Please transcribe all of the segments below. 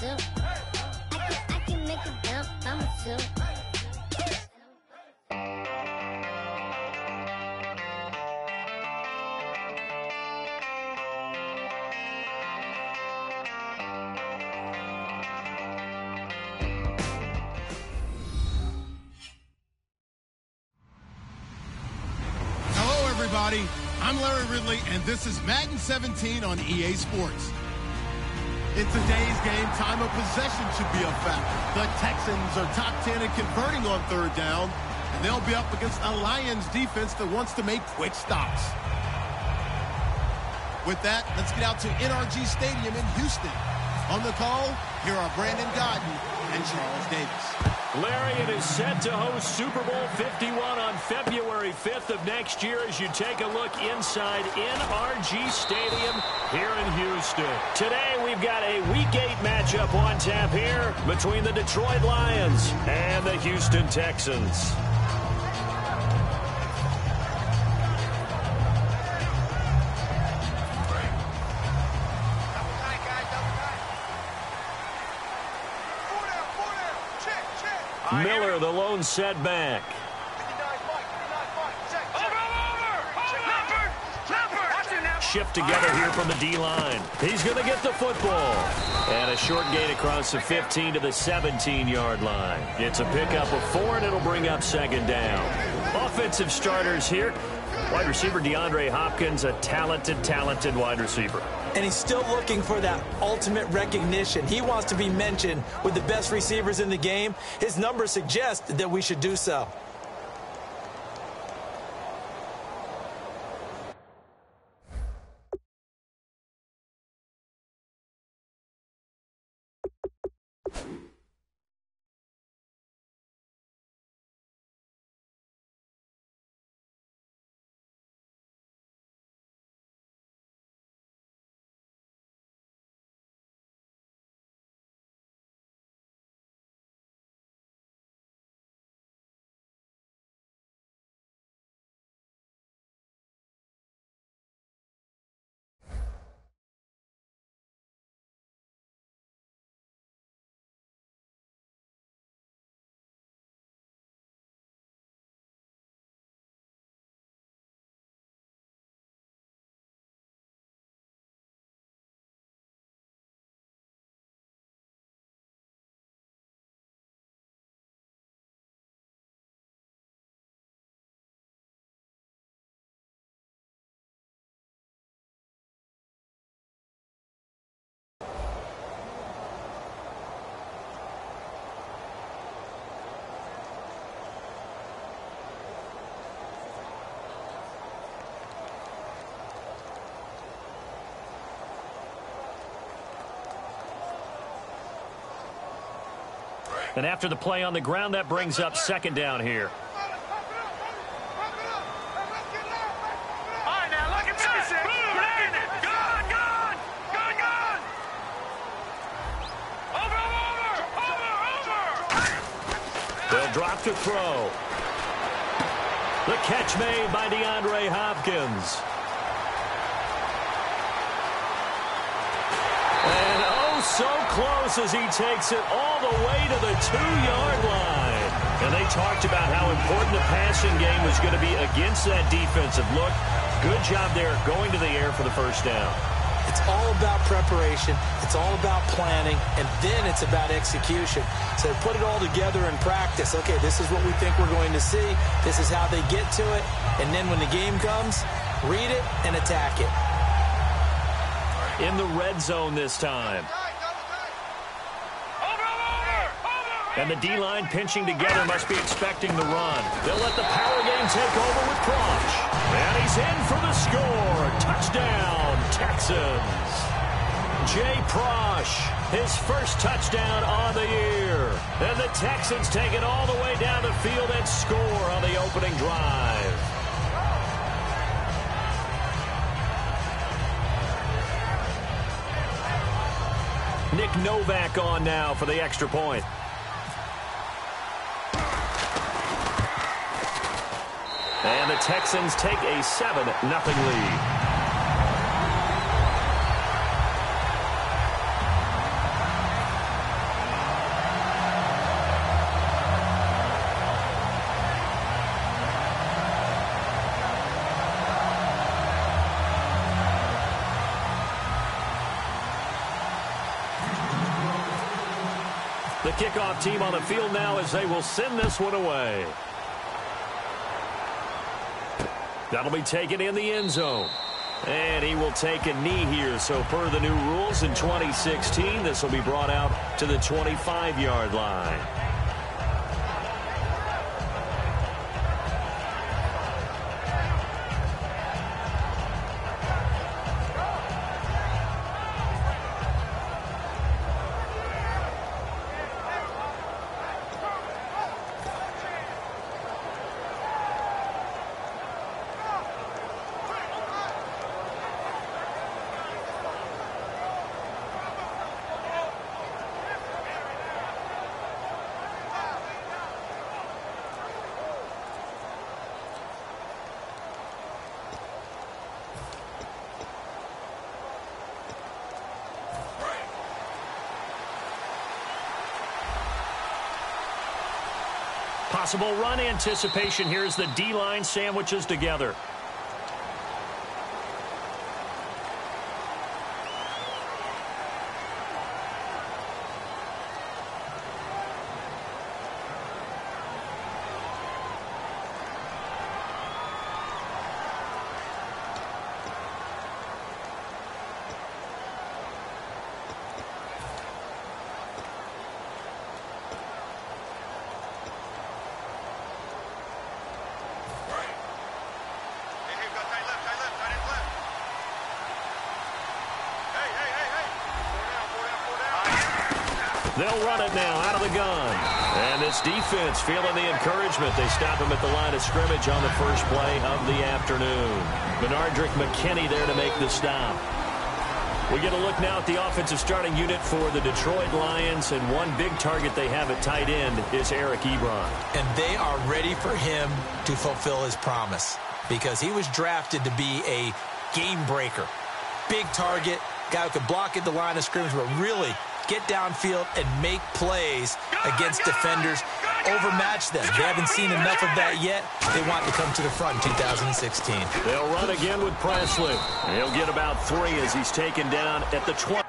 suit. I can make it dump, I'm a suit. I'm Larry Ridley, and this is Madden 17 on EA Sports. In today's game, time of possession should be a factor. The Texans are top 10 in converting on third down, and they'll be up against a Lions defense that wants to make quick stops. With that, let's get out to NRG Stadium in Houston. On the call, here are Brandon Godden and Charles Davis. Larry, it is set to host Super Bowl 51 on February 5th of next year as you take a look inside NRG Stadium here in Houston. Today, we've got a Week 8 matchup on tap here between the Detroit Lions and the Houston Texans. Miller, the lone setback. Shift together here from the D-line. He's going to get the football. And a short gain across the 15 to the 17-yard line. It's a pickup of 4, and it'll bring up second down. Offensive starters here. Wide receiver DeAndre Hopkins, a talented wide receiver. And he's still looking for that ultimate recognition. He wants to be mentioned with the best receivers in the game. His numbers suggest that we should do so. And after the play on the ground, that brings up second down here. They'll drop to throw. The catch made by DeAndre Hopkins. And oh, so close as he takes it all the way to the 2-yard line. And they talked about how important the passing game was going to be against that defensive look. Good job there going to the air for the first down. It's all about preparation. It's all about planning. And then it's about execution. So put it all together in practice. Okay, this is what we think we're going to see. This is how they get to it. And then when the game comes, read it and attack it. In the red zone this time. And the D-line pinching together must be expecting the run. They'll let the power game take over with Prosh. And he's in for the score. Touchdown, Texans. Jay Prosh, his first touchdown on the year. And the Texans take it all the way down the field and score on the opening drive. Nick Novak on now for the extra point. And the Texans take a 7-0 lead. The kickoff team on the field now as they will send this one away. That'll be taken in the end zone. And he will take a knee here. So per the new rules in 2016, this will be brought out to the 25-yard line. Possible run anticipation here as the D-line sandwiches together. They'll run it now out of the gun. And this defense feeling the encouragement. They stop him at the line of scrimmage on the first play of the afternoon. Benardrick McKinney there to make the stop. We get a look now at the offensive starting unit for the Detroit Lions. And one big target they have at tight end is Eric Ebron. And they are ready for him to fulfill his promise because he was drafted to be a game breaker. Big target, guy who could block at the line of scrimmage, but really get downfield and make plays against defenders, overmatch them. They haven't seen enough of that yet. They want to come to the front in 2016. They'll run again with Presley. He'll get about 3 as he's taken down at the 20.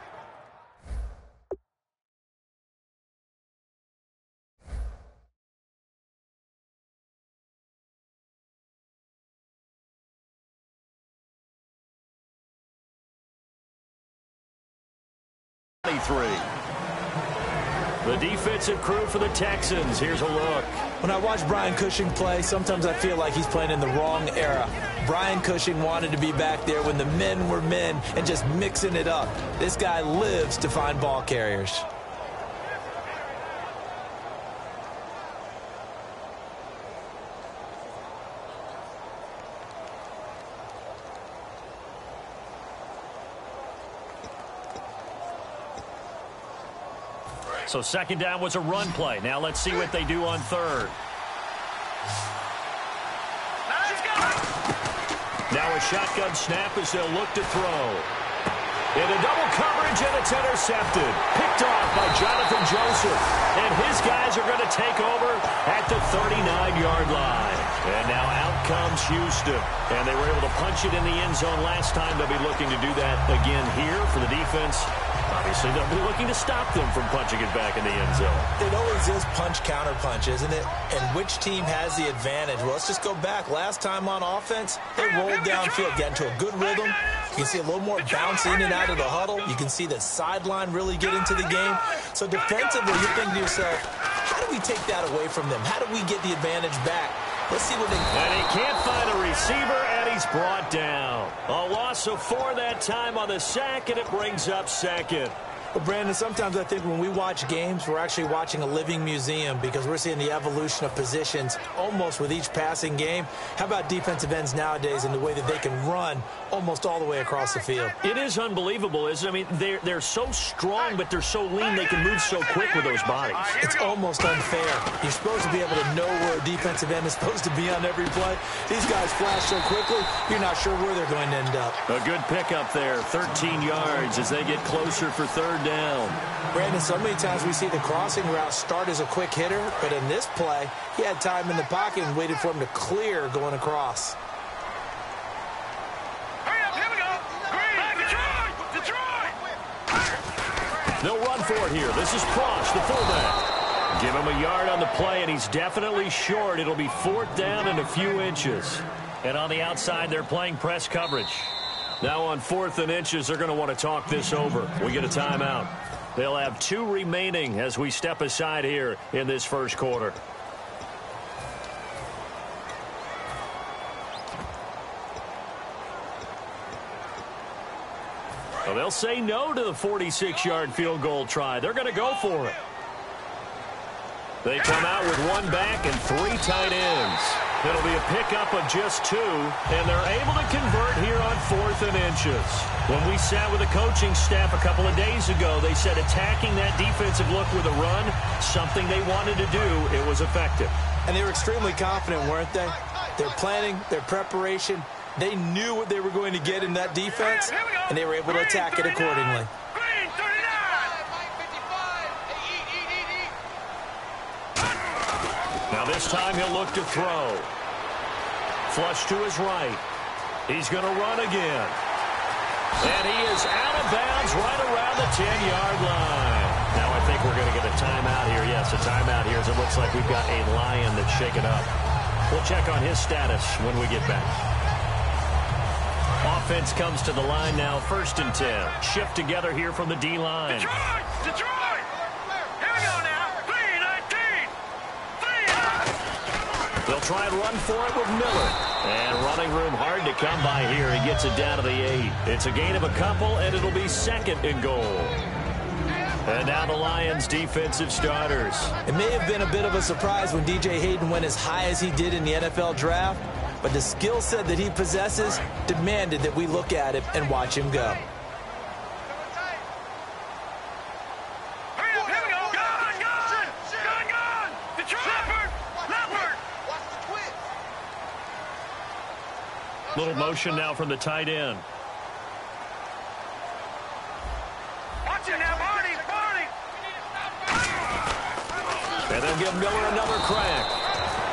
The defensive crew for the Texans. Here's a look. When I watch Brian Cushing play, sometimes I feel like he's playing in the wrong era. Brian Cushing wanted to be back there when the men were men and just mixing it up. This guy lives to find ball carriers. So second down was a run play. Now let's see what they do on third. Now a shotgun snap as they'll look to throw. Into double coverage, and it's intercepted. Picked off by Jonathan Joseph. And his guys are going to take over at the 39-yard line. And now out comes Houston. And they were able to punch it in the end zone last time. They'll be looking to do that again here for the defense. Obviously, they'll be looking to stop them from punching it back in the end zone. It always is punch-counter-punch, isn't it? And which team has the advantage? Well, let's just go back. Last time on offense, they rolled downfield, got into a good rhythm. You can see a little more bounce in and out of the huddle. You can see the sideline really get into the game. So defensively, you're thinking to yourself, how do we take that away from them? How do we get the advantage back? Let's see what they can. And he can't find a receiver, and he's brought down. A loss of 4 that time on the sack, and it brings up second. Well, Brandon, sometimes I think when we watch games, we're actually watching a living museum because we're seeing the evolution of positions almost with each passing game. How about defensive ends nowadays and the way that they can run almost all the way across the field? It is unbelievable, isn't it? I mean, they're so strong, but they're so lean they can move so quick with those bodies. It's almost unfair. You're supposed to be able to know where a defensive end is supposed to be on every play. These guys flash so quickly, you're not sure where they're going to end up. A good pickup there, 13 yards as they get closer for third down. Brandon, so many times we see the crossing route start as a quick hitter, but in this play, he had time in the pocket and waited for him to clear going across. Hurry up, here we go. Green, Detroit! They'll run for it here. This is Prosh, the fullback. Give him a yard on the play, and he's definitely short. It'll be 4th down and a few inches. And on the outside, they're playing press coverage. Now on 4th and inches, they're going to want to talk this over. We get a timeout. They'll have 2 remaining as we step aside here in this first quarter. Well, they'll say no to the 46-yard field goal try. They're going to go for it. They come out with 1 back and 3 tight ends. It'll be a pickup of just 2, and they're able to convert here on 4th and inches. When we sat with the coaching staff a couple of days ago, they said attacking that defensive look with a run, something they wanted to do, it was effective. And they were extremely confident, weren't they? Their planning, their preparation, they knew what they were going to get in that defense, and they were able to attack it accordingly. Now this time he'll look to throw. Flush to his right. He's going to run again. And he is out of bounds right around the 10-yard line. Now I think we're going to get a timeout here. Yes, a timeout here as it looks like we've got a Lion that's shaken up. We'll check on his status when we get back. Offense comes to the line now, 1st and 10. Shift together here from the D-line. Detroit! Here we go now. 3-19. They'll try and run for it with Miller. And running room hard to come by here. He gets it down to the 8. It's a gain of a couple, and it'll be 2nd and goal. And now the Lions' defensive starters. It may have been a bit of a surprise when DJ Hayden went as high as he did in the NFL draft, but the skill set that he possesses demanded that we look at him and watch him go. Little motion now from the tight end. Watch it now, Barney. And they'll give Miller another crack.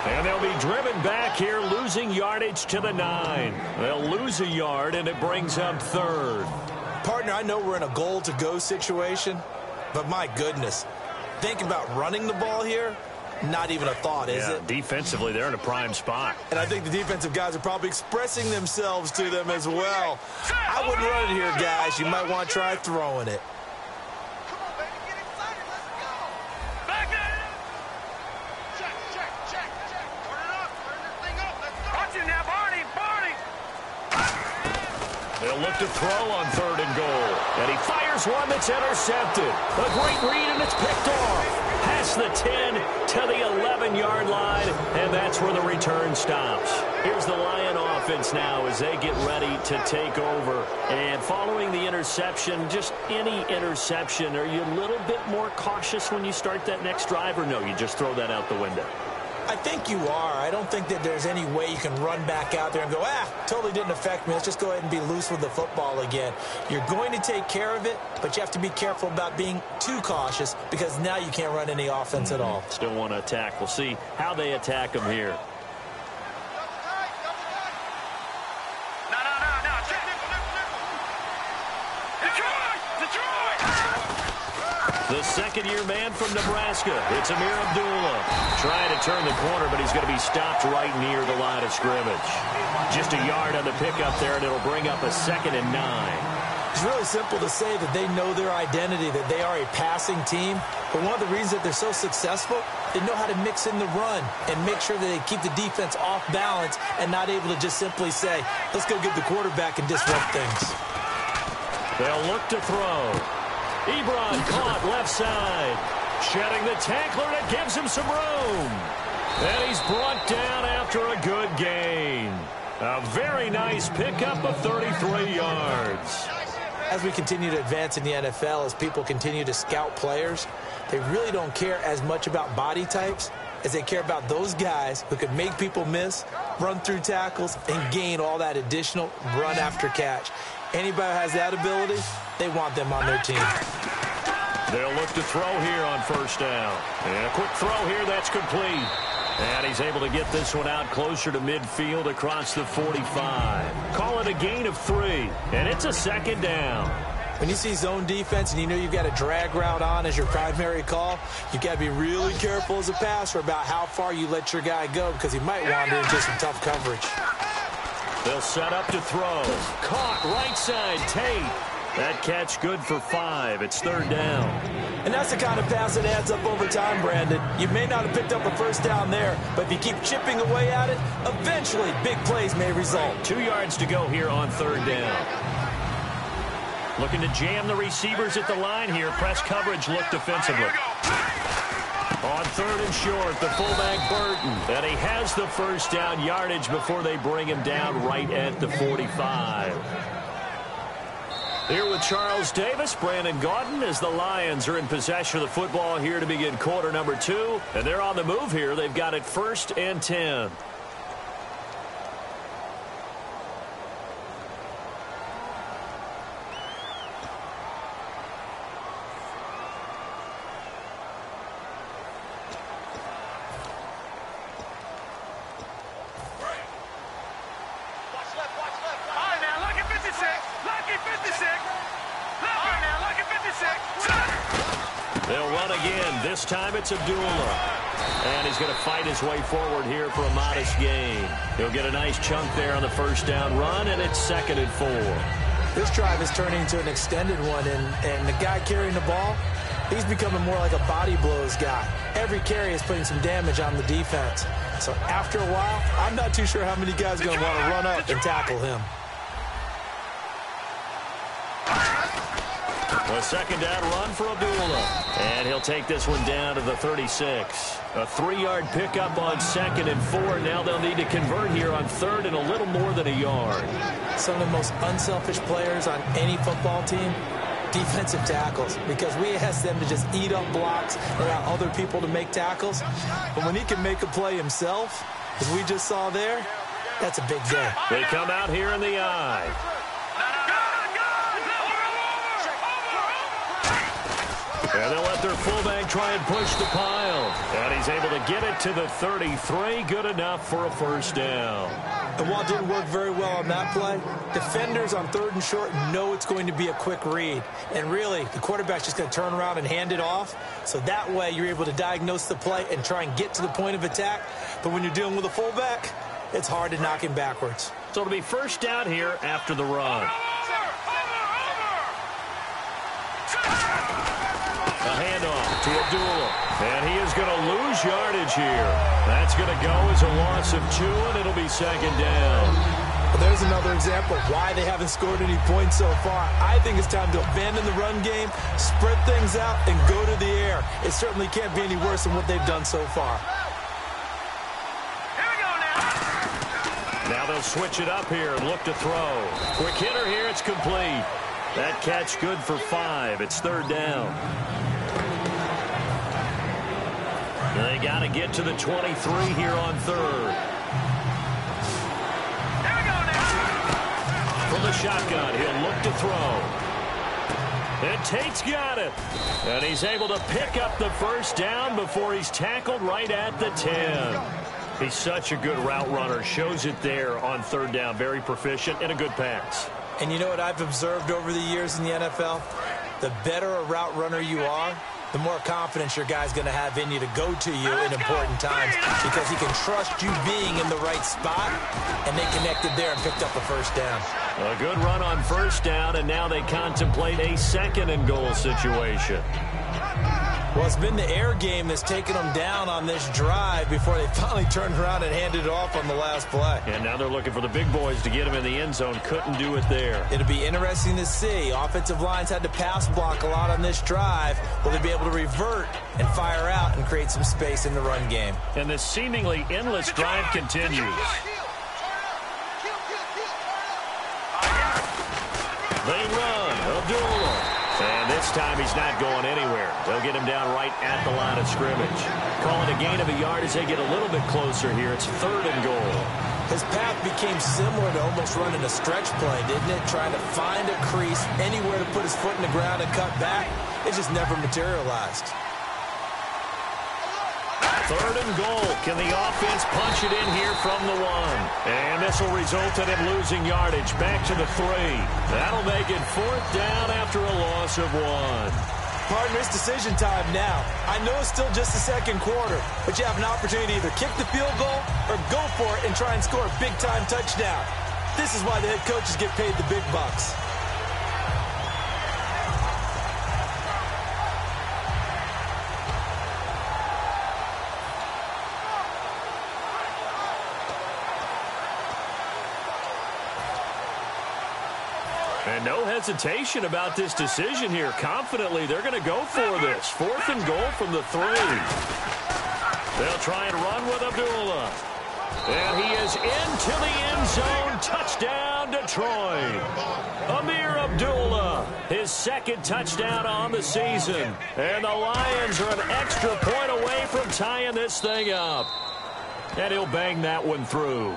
And they'll be driven back here, losing yardage to the 9. They'll lose a yard, and it brings up 3rd. Partner, I know we're in a goal-to-go situation, but my goodness, think about running the ball here. Not even a thought, is it? Defensively, they're in a prime spot. And I think the defensive guys are probably expressing themselves to them as well. I wouldn't run it here, guys. You might want to try throwing it. Come on, baby, get excited. Let's go. Back in. Check. Turn it up. Turn this thing up. Let's go. Watch it now, Barney. They'll look to throw on 3rd and goal. And he fires one that's intercepted. A great read, and it's picked off. Past the 10 to the 11-yard line, and that's where the return stops. Here's the Lion offense now as they get ready to take over. And following the interception, just any interception, are you a little bit more cautious when you start that next drive, or no, you just throw that out the window? I think you are. I don't think that there's any way you can run back out there and go, totally didn't affect me. Let's just go ahead and be loose with the football again. You're going to take care of it, but you have to be careful about being too cautious because now you can't run any offense at all. Still want to attack. We'll see how they attack them here. The second-year man from Nebraska, it's Amir Abdullah. Trying to turn the corner, but he's going to be stopped right near the line of scrimmage. Just a yard on the pickup there, and it'll bring up a 2nd and 9. It's really simple to say that they know their identity, that they are a passing team. But one of the reasons that they're so successful, they know how to mix in the run and make sure that they keep the defense off balance and not able to just simply say, let's go get the quarterback and disrupt things. They'll look to throw. Ebron caught left side. Shedding the tackler, and it gives him some room. And he's brought down after a good gain. A very nice pickup of 33 yards. As we continue to advance in the NFL, as people continue to scout players, they really don't care as much about body types as they care about those guys who can make people miss, run through tackles, and gain all that additional run after catch. Anybody who has that ability, they want them on their team. They'll look to throw here on 1st down. And a quick throw here, that's complete. And he's able to get this one out closer to midfield across the 45. Call it a gain of 3, and it's a 2nd down. When you see zone defense and you know you've got a drag route on as your primary call, you've got to be really careful as a passer about how far you let your guy go because he might wander into some tough coverage. They'll set up to throw. Caught right side, Tate. That catch good for 5. It's 3rd down. And that's the kind of pass that adds up over time, Brandon. You may not have picked up a first down there, but if you keep chipping away at it, eventually big plays may result. 2 yards to go here on 3rd down. Looking to jam the receivers at the line here. Press coverage look defensively. On 3rd and short, the fullback Burton. And he has the first down yardage before they bring him down right at the 45. Here with Charles Davis, Brandon Gaudin, as the Lions are in possession of the football here to begin quarter number 2. And they're on the move here. They've got it 1st and 10. They'll run again. This time it's Abdullah. And he's going to fight his way forward here for a modest gain. He'll get a nice chunk there on the first down run, and it's 2nd and 4. This drive is turning into an extended one, and the guy carrying the ball, he's becoming more like a body blows guy. Every carry is putting some damage on the defense. So after a while, I'm not too sure how many guys are going to want to run up and tackle him. A 2nd down run for Abdullah. And he'll take this one down to the 36. A 3-yard pickup on 2nd and 4. Now they'll need to convert here on 3rd and a little more than a yard. Some of the most unselfish players on any football team, defensive tackles, because we ask them to just eat up blocks and allow other people to make tackles. But when he can make a play himself, as we just saw there, that's a big day. They come out here in the eye. And they'll let their fullback try and push the pile. And he's able to get it to the 33. Good enough for a first down. And while it didn't work very well on that play, defenders on 3rd and short know it's going to be a quick read. And really, the quarterback's just going to turn around and hand it off. So that way, you're able to diagnose the play and try and get to the point of attack. But when you're dealing with a fullback, it's hard to knock him backwards. So it'll be first down here after the run. A handoff to Abdullah. And he is going to lose yardage here. That's going to go as a loss of 2, and it'll be 2nd down. Well, there's another example of why they haven't scored any points so far. I think it's time to abandon the run game, spread things out, and go to the air. It certainly can't be any worse than what they've done so far. Here we go now. Now they'll switch it up here and look to throw. Quick hitter here. It's complete. That catch good for 5. It's 3rd down. They got to get to the 23 here on 3rd. Here we go now. From the shotgun, he'll look to throw. And Tate's got it. And he's able to pick up the first down before he's tackled right at the 10. He's such a good route runner. Shows it there on 3rd down. Very proficient and a good pass. And you know what I've observed over the years in the NFL? The better a route runner you are, the more confidence your guy's going to have in you to go to you in important times because he can trust you being in the right spot, and they connected there and picked up a first down. A good run on first down, and now they contemplate a 2nd and goal situation. Well, it's been the air game that's taken them down on this drive before they finally turned around and handed it off on the last play. And now they're looking for the big boys to get him in the end zone. Couldn't do it there. It'll be interesting to see. Offensive lines had to pass block a lot on this drive. Will they be able to revert and fire out and create some space in the run game? And this seemingly endless drive continues. They run. Abdullah. And this time he's not going anywhere. They'll get him down right at the line of scrimmage. Calling a gain of a yard as they get a little bit closer here. It's 3rd and goal. His path became similar to almost running a stretch play, didn't it? Trying to find a crease, anywhere to put his foot in the ground and cut back. It just never materialized. 3rd and goal. Can the offense punch it in here from the 1? And this will result in him losing yardage. Back to the 3. That'll make it 4th down after a loss of 1. Partner, it's decision time now. I know it's still just the second quarter, but you have an opportunity to either kick the field goal or go for it and try and score a big-time touchdown. This is why the head coaches get paid the big bucks. And no hesitation about this decision here. Confidently, they're going to go for this. 4th and goal from the 3. They'll try and run with Abdullah. And he is into the end zone. Touchdown, Detroit. Amir Abdullah, his 2nd touchdown on the season. And the Lions are an extra point away from tying this thing up. And he'll bang that one through.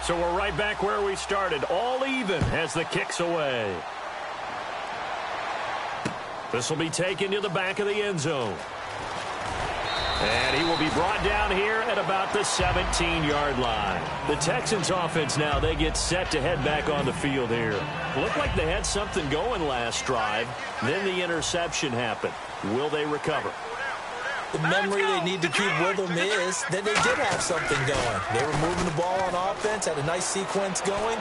So we're right back where we started, all even as the kick's away. This will be taken to the back of the end zone. And he will be brought down here at about the 17-yard line. The Texans offense now, they get set to head back on the field here. Looked like they had something going last drive. Then the interception happened. Will they recover? The memory they need to keep with them is that they did have something going. They were moving the ball on offense, had a nice sequence going.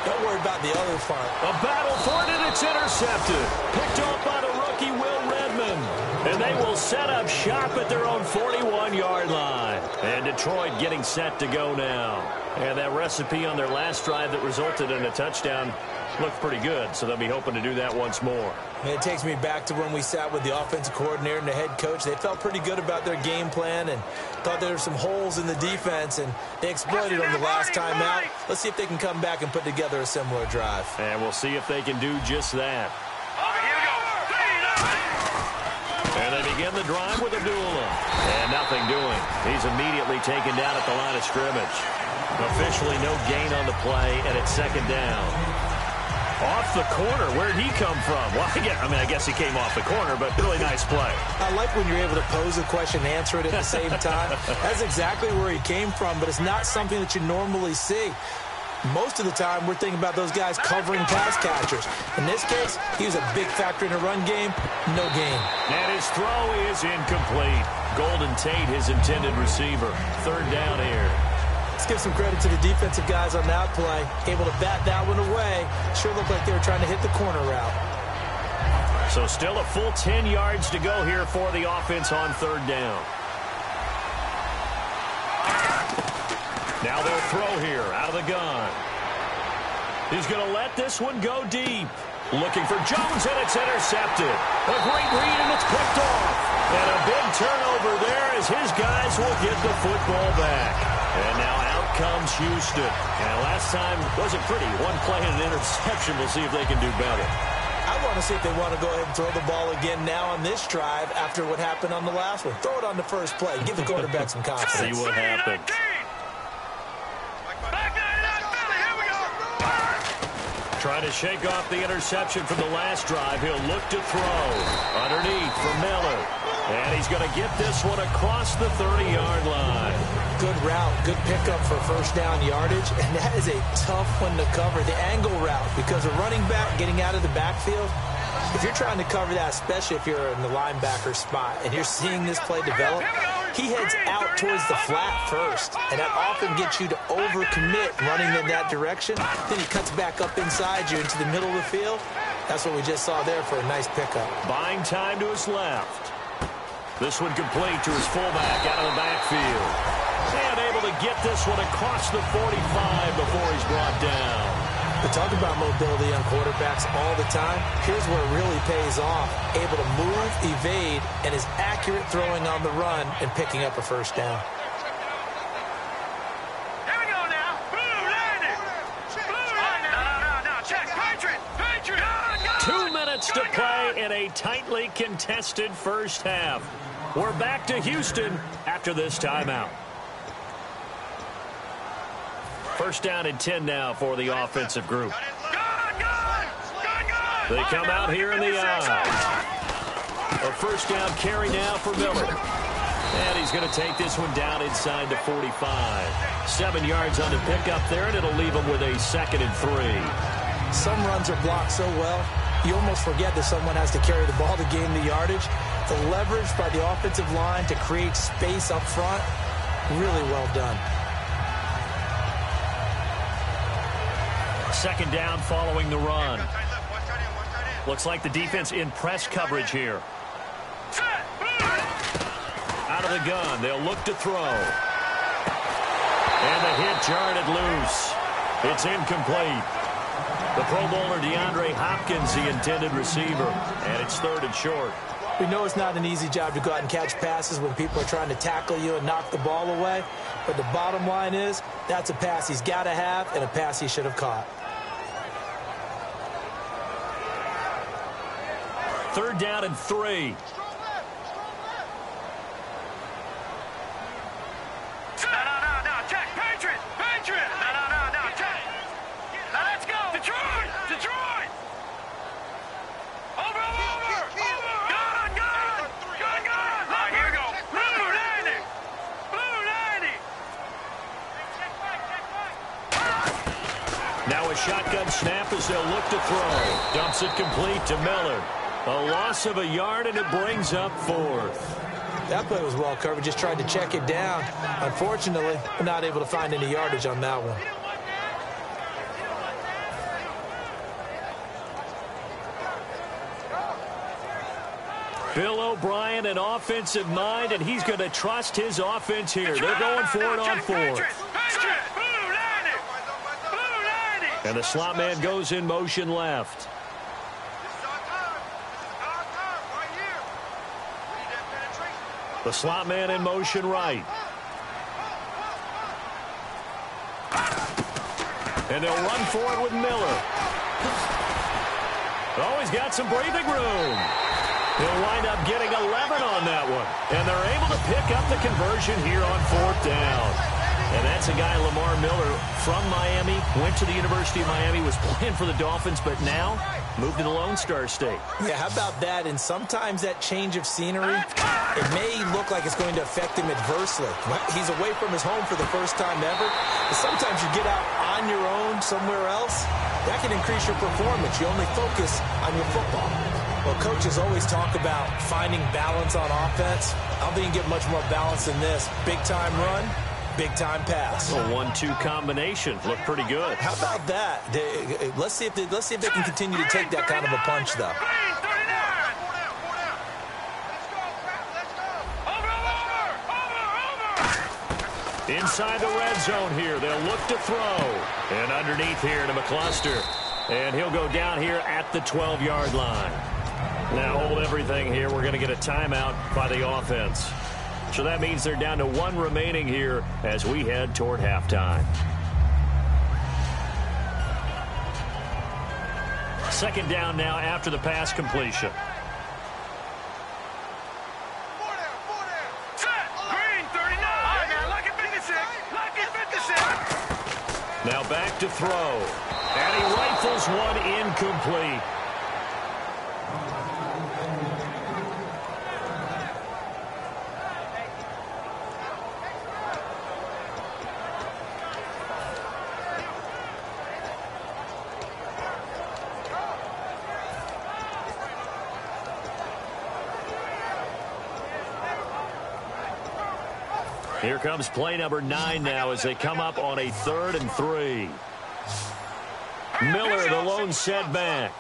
Don't worry about the other part. A battle for it, and it's intercepted. Picked off by the rookie, Will Redmond. And they will set up shop at their own 41-yard line. And Detroit getting set to go now. And that recipe on their last drive that resulted in a touchdown looked pretty good, so they'll be hoping to do that once more. And it takes me back to when we sat with the offensive coordinator and the head coach. They felt pretty good about their game plan and thought there were some holes in the defense, and they exploited them the last time out. Let's see if they can come back and put together a similar drive. And we'll see if they can do just that. And they begin the drive with Abdullah. And nothing doing. He's immediately taken down at the line of scrimmage. Officially no gain on the play, and it's 2nd down. Off the corner. Where'd he come from? Well, I guess he came off the corner, but really nice play. I like when you're able to pose a question and answer it at the same time. That's exactly where he came from, but it's not something that you normally see. Most of the time, we're thinking about those guys covering pass catchers. In this case, he was a big factor in the run game. No gain. And his throw is incomplete. Golden Tate, his intended receiver. 3rd down here. Let's give some credit to the defensive guys on that play. Able to bat that one away. Sure looked like they were trying to hit the corner route. So still a full 10 yards to go here for the offense on 3rd down. Now they'll throw here out of the gun. He's going to let this one go deep. Looking for Jones, and it's intercepted. A great read, and it's picked off. And a big turnover there as his guys will get the football back. And now out comes Houston. And last time wasn't pretty. One play and an interception. We'll see if they can do better. I want to see if they want to go ahead and throw the ball again now on this drive after what happened on the last one. Throw it on the first play. Give the quarterback some confidence. See what happens. Trying to shake off the interception from the last drive. He'll look to throw. Underneath for Miller. And he's going to get this one across the 30-yard line. Good route, good pickup for 1st down yardage, and that is a tough one to cover, the angle route, because a running back getting out of the backfield, if you're trying to cover that, especially if you're in the linebacker spot and you're seeing this play develop, he heads out towards the flat first, and that often gets you to overcommit running in that direction. Then he cuts back up inside you into the middle of the field. That's what we just saw there for a nice pickup. Buying time to his left. This one complete to his fullback out of the backfield. And able to get this one across the 45 before he's brought down. We talk about mobility on quarterbacks all the time. Here's where it really pays off. Able to move, evade, and is accurate throwing on the run and picking up a 1st down. Here we go now. Blue landing. No. Check. Patriot. 2 minutes to play in a tightly contested first half. We're back to Houston after this timeout. 1st down and 10 now for the offensive group. They come out here in the eye. A first down carry now for Miller. And he's going to take this one down inside the 45. 7 yards on the pickup there, and it'll leave him with a 2nd and 3. Some runs are blocked so well, you almost forget that someone has to carry the ball to gain the yardage. The leverage by the offensive line to create space up front, really well done. 2nd down following the run. Looks like the defense in press coverage here. Out of the gun, they'll look to throw. And the hit jarred it loose. It's incomplete. The Pro Bowler DeAndre Hopkins, the intended receiver, and it's 3rd and short. We know it's not an easy job to go out and catch passes when people are trying to tackle you and knock the ball away. But the bottom line is, that's a pass he's got to have and a pass he should have caught. 3rd down and 3. No, Jack, Patriot! No, Jack! Now let's go! Detroit! Over! Gun! All right, here we go. Blue 90! Now a shotgun snap as they'll look to throw. Dumps it complete to Miller. A loss of a yard, and it brings up 4th. That play was well covered, just tried to check it down. Unfortunately, we're not able to find any yardage on that one. Bill O'Brien, an offensive mind, and he's going to trust his offense here. They're going for it on 4th. And the slot man goes in motion left. The slot man in motion right. And they'll run for it with Miller. Oh, he's got some breathing room. He'll wind up getting 11 on that one. And they're able to pick up the conversion here on 4th down. And that's a guy, Lamar Miller, from Miami, went to the University of Miami, was playing for the Dolphins, but now moved to the Lone Star State. Yeah, how about that? And sometimes that change of scenery, it may look like it's going to affect him adversely. He's away from his home for the first time ever. But sometimes you get out on your own somewhere else, that can increase your performance. You only focus on your football. Well, coaches always talk about finding balance on offense. I don't think you can get much more balance than this. Big-time run, big-time pass. A 1-2 combination. Looked pretty good. How about that? Let's see if they can continue to take that kind of a punch, though. Inside the red zone here. They'll look to throw. And underneath here to McCluster. And he'll go down here at the 12-yard line. Now hold everything here. We're going to get a timeout by the offense. So that means they're down to 1 remaining here as we head toward halftime. 2nd down now after the pass completion. Now back to throw. And he rifles one incomplete. Here comes play number 9 now as they come up on a 3rd and 3. Miller, the lone setback.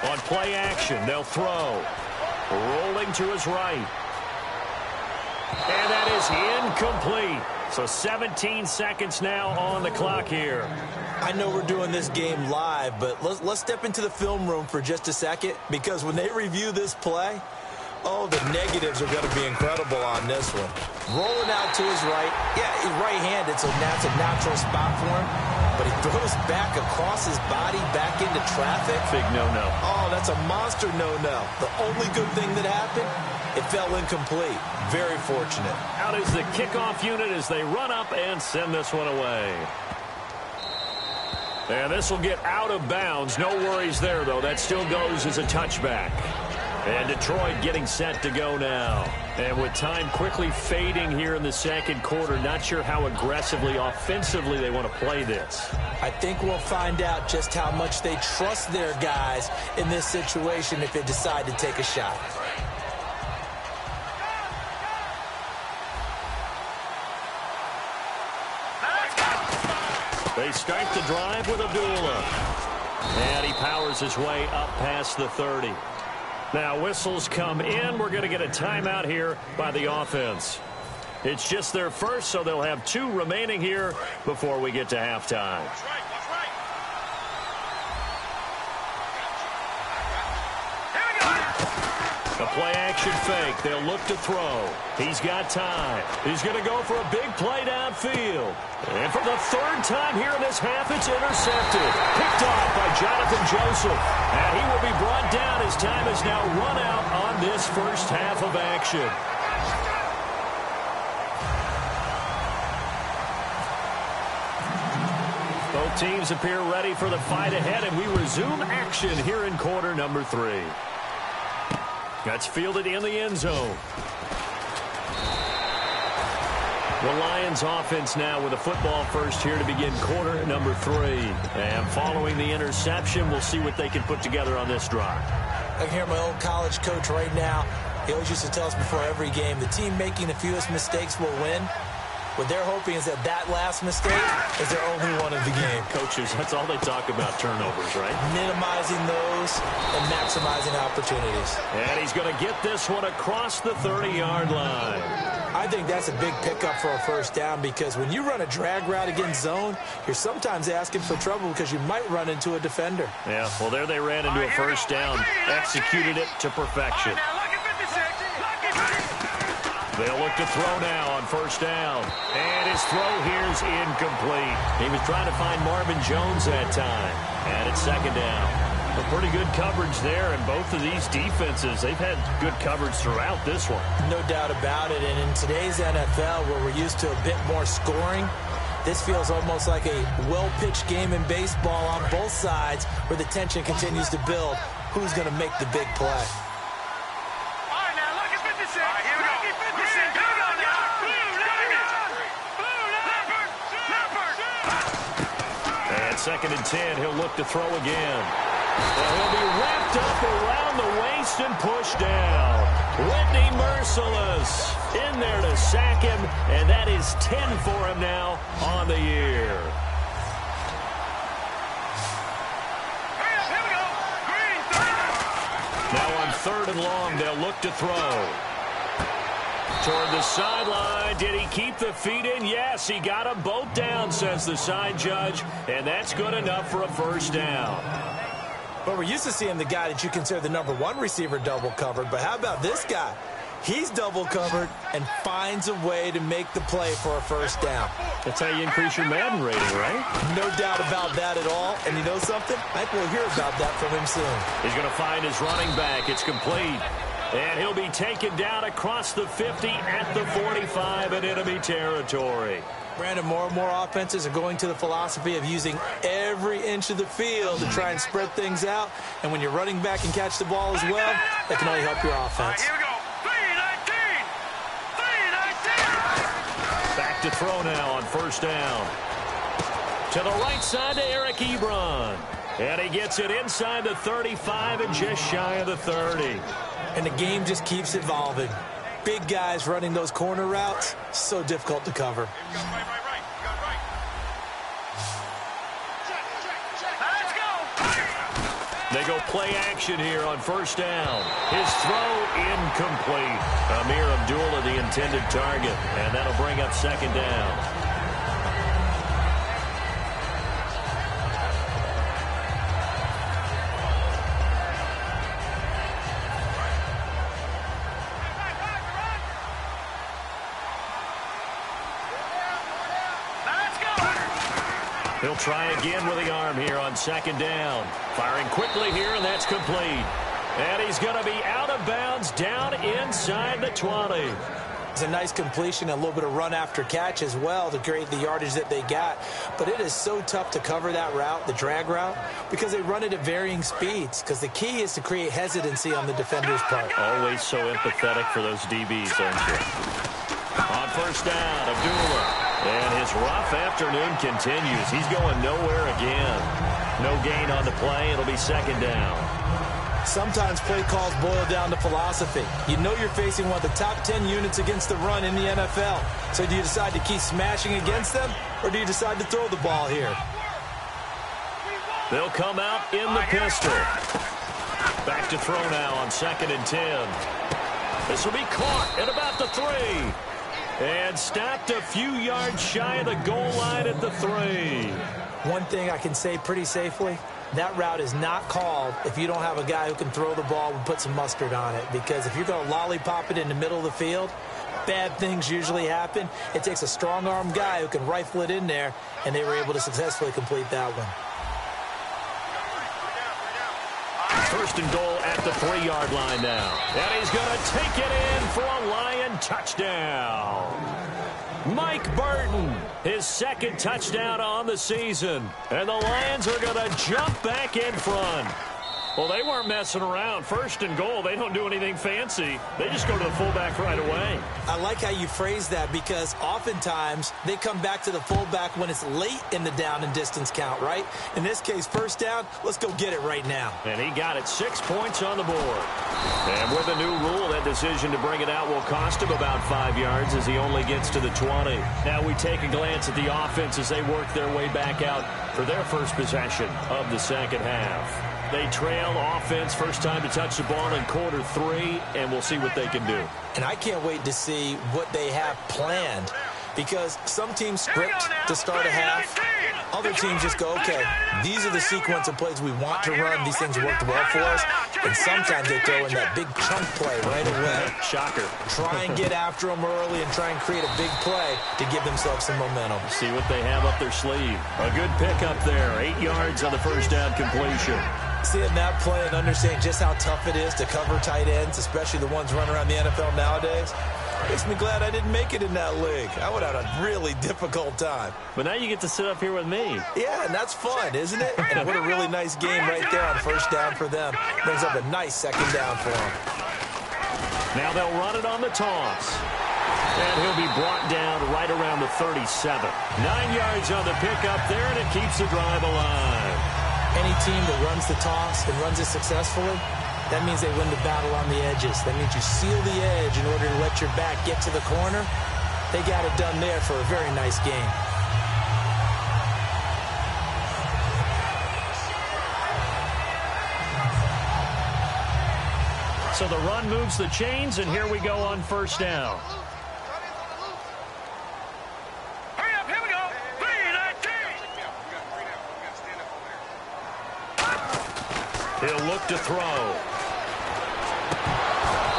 On play action, they'll throw. Rolling to his right. And that is incomplete. So 17 seconds now on the clock here. I know we're doing this game live, but let's step into the film room for just a second, because when they review this play, oh, the negatives are going to be incredible on this one. Rolling out to his right. Yeah, he's right-handed, so that's a natural spot for him. But he throws back across his body, back into traffic. Big no-no. Oh, that's a monster no-no. The only good thing that happened, it fell incomplete. Very fortunate. Out is the kickoff unit as they run up and send this one away. And this will get out of bounds. No worries there, though. That still goes as a touchback. And Detroit getting set to go now. And with time quickly fading here in the second quarter, not sure how aggressively, offensively they want to play this. I think we'll find out just how much they trust their guys in this situation if they decide to take a shot. They start the drive with Abdullah. And he powers his way up past the 30. Now whistles come in. We're going to get a timeout here by the offense. It's just their first, so they'll have 2 remaining here before we get to halftime. A play-action fake. They'll look to throw. He's got time. He's going to go for a big play downfield. And for the 3rd time here in this half, it's intercepted. Picked off by Jonathan Joseph. And he will be brought down as time is now run out on this first half of action. Both teams appear ready for the fight ahead, and we resume action here in quarter number 3. That's fielded in the end zone. The Lions offense now with a football first here to begin quarter number 3. And following the interception, we'll see what they can put together on this drive. I can hear my old college coach right now. He always used to tell us before every game, the team making the fewest mistakes will win. What they're hoping is that last mistake is their only one of the game. Coaches, that's all they talk about, turnovers, right? Minimizing those and maximizing opportunities. And he's going to get this one across the 30-yard line. I think that's a big pickup for a first down because when you run a drag route against zone, you're sometimes asking for trouble because you might run into a defender. Yeah, well, there they ran into a first down, executed it to perfection. They'll look to throw now on first down. And his throw here's incomplete. He was trying to find Marvin Jones that time. And it's second down. A pretty good coverage there, and both of these defenses, they've had good coverage throughout this one. No doubt about it. And in today's NFL, where we're used to a bit more scoring, this feels almost like a well-pitched game in baseball on both sides where the tension continues to build. Who's going to make the big play? Second and 10, he'll look to throw again. And he'll be wrapped up around the waist and pushed down. Whitney Merciless in there to sack him, and that is 10 for him now on the year. Now on 3rd and long, they'll look to throw. Toward the sideline. Did he keep the feet in? Yes, he got them both down, says the side judge, and that's good enough for a first down. But we're used to seeing the guy that you consider the #1 receiver double covered, but how about this guy? He's double covered and finds a way to make the play for a first down. That's how you increase your Madden rating, right? No doubt about that at all. And you know something? I think we'll hear about that from him soon. He's going to find his running back. It's complete. And he'll be taken down across the 50 at the 45 in enemy territory. Brandon, more and more offenses are going to the philosophy of using every inch of the field to try and spread things out. And when your running back can catch the ball as well, that can only help your offense. Here we go. 3-19. Back to throw now on first down. To the right side to Eric Ebron. And he gets it inside the 35 and just shy of the 30. And the game just keeps evolving. Big guys running those corner routes, so difficult to cover. Right. Let's go. They go play action here on first down. His throw incomplete. Amir Abdullah, the intended target, and that'll bring up second down. He'll try again with the arm here on second down. Firing quickly here, and that's complete. And he's going to be out of bounds down inside the 20. It's a nice completion, a little bit of run after catch as well to create the yardage that they got. But it is so tough to cover that route, the drag route, because they run it at varying speeds. Because the key is to create hesitancy on the defender's part. Always so empathetic for those DBs, aren't you? On first down, Abdullah. And his rough afternoon continues. He's going nowhere again. No gain on the play. It'll be second down. Sometimes play calls boil down to philosophy. You know you're facing one of the top 10 units against the run in the NFL. So do you decide to keep smashing against them, or do you decide to throw the ball here? They'll come out in the pistol. Back to throw now on 2nd and 10. This will be caught at about the 3. And stopped a few yards shy of the goal line at the 3. One thing I can say pretty safely, that route is not called if you don't have a guy who can throw the ball and put some mustard on it. Because if you're going to lollipop it in the middle of the field, bad things usually happen. It takes a strong-arm guy who can rifle it in there, and they were able to successfully complete that one. First and goal at the 3-yard line now. And he's going to take it in for a Lion touchdown. Mike Burton, his 2nd touchdown on the season. And the Lions are going to jump back in front. Well, they weren't messing around. First and goal, they don't do anything fancy. They just go to the fullback right away. I like how you phrase that, because oftentimes they come back to the fullback when it's late in the down and distance count, right? In this case, first down, let's go get it right now. And he got it, 6 points on the board. And with a new rule, that decision to bring it out will cost him about 5 yards as he only gets to the 20. Now we take a glance at the offense as they work their way back out for their first possession of the second half. They trail offense, first time to touch the ball in quarter 3, and we'll see what they can do. And I can't wait to see what they have planned, because some teams script to start a half. Other teams just go, okay, these are the sequence of plays we want to run. These things worked well for us. And sometimes they throw in that big chunk play right away. Shocker. Try and get after them early and try and create a big play to give themselves some momentum. See what they have up their sleeve. A good pickup there. 8 yards on the first down completion. Seeing that play and understanding just how tough it is to cover tight ends, especially the ones running around the NFL nowadays, makes me glad I didn't make it in that league. I would have had a really difficult time. But now you get to sit up here with me. Yeah, and that's fun, isn't it? And what a really nice game right there on first down for them. Brings up a nice second down for them. Now they'll run it on the toss. And he'll be brought down right around the 37. 9 yards on the pickup there, and it keeps the drive alive. Any team that runs the toss and runs it successfully, that means they win the battle on the edges. That means you seal the edge in order to let your back get to the corner. They got it done there for a very nice game. So the run moves the chains, and here we go on first down. He'll look to throw.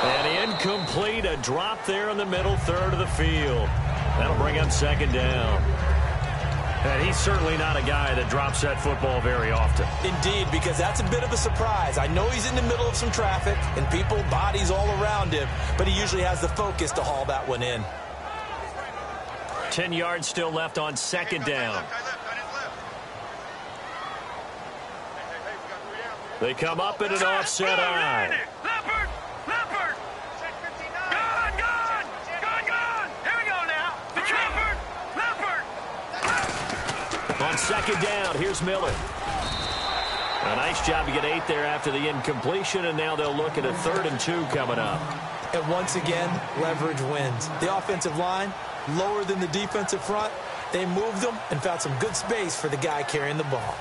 And incomplete, a drop there in the middle third of the field. That'll bring up second down. And he's certainly not a guy that drops that football very often. Indeed, because that's a bit of a surprise. I know he's in the middle of some traffic and people, bodies all around him, but he usually has the focus to haul that one in. 10 yards still left on second down. They come up in an offset eye. Leopard! Leopard! Gone! Here we go now. It's Leopard! On second down, here's Miller. A nice job to get 8 there after the incompletion, and now they'll look at a 3rd and 2 coming up. And once again, leverage wins. The offensive line, lower than the defensive front. They moved them and found some good space for the guy carrying the ball.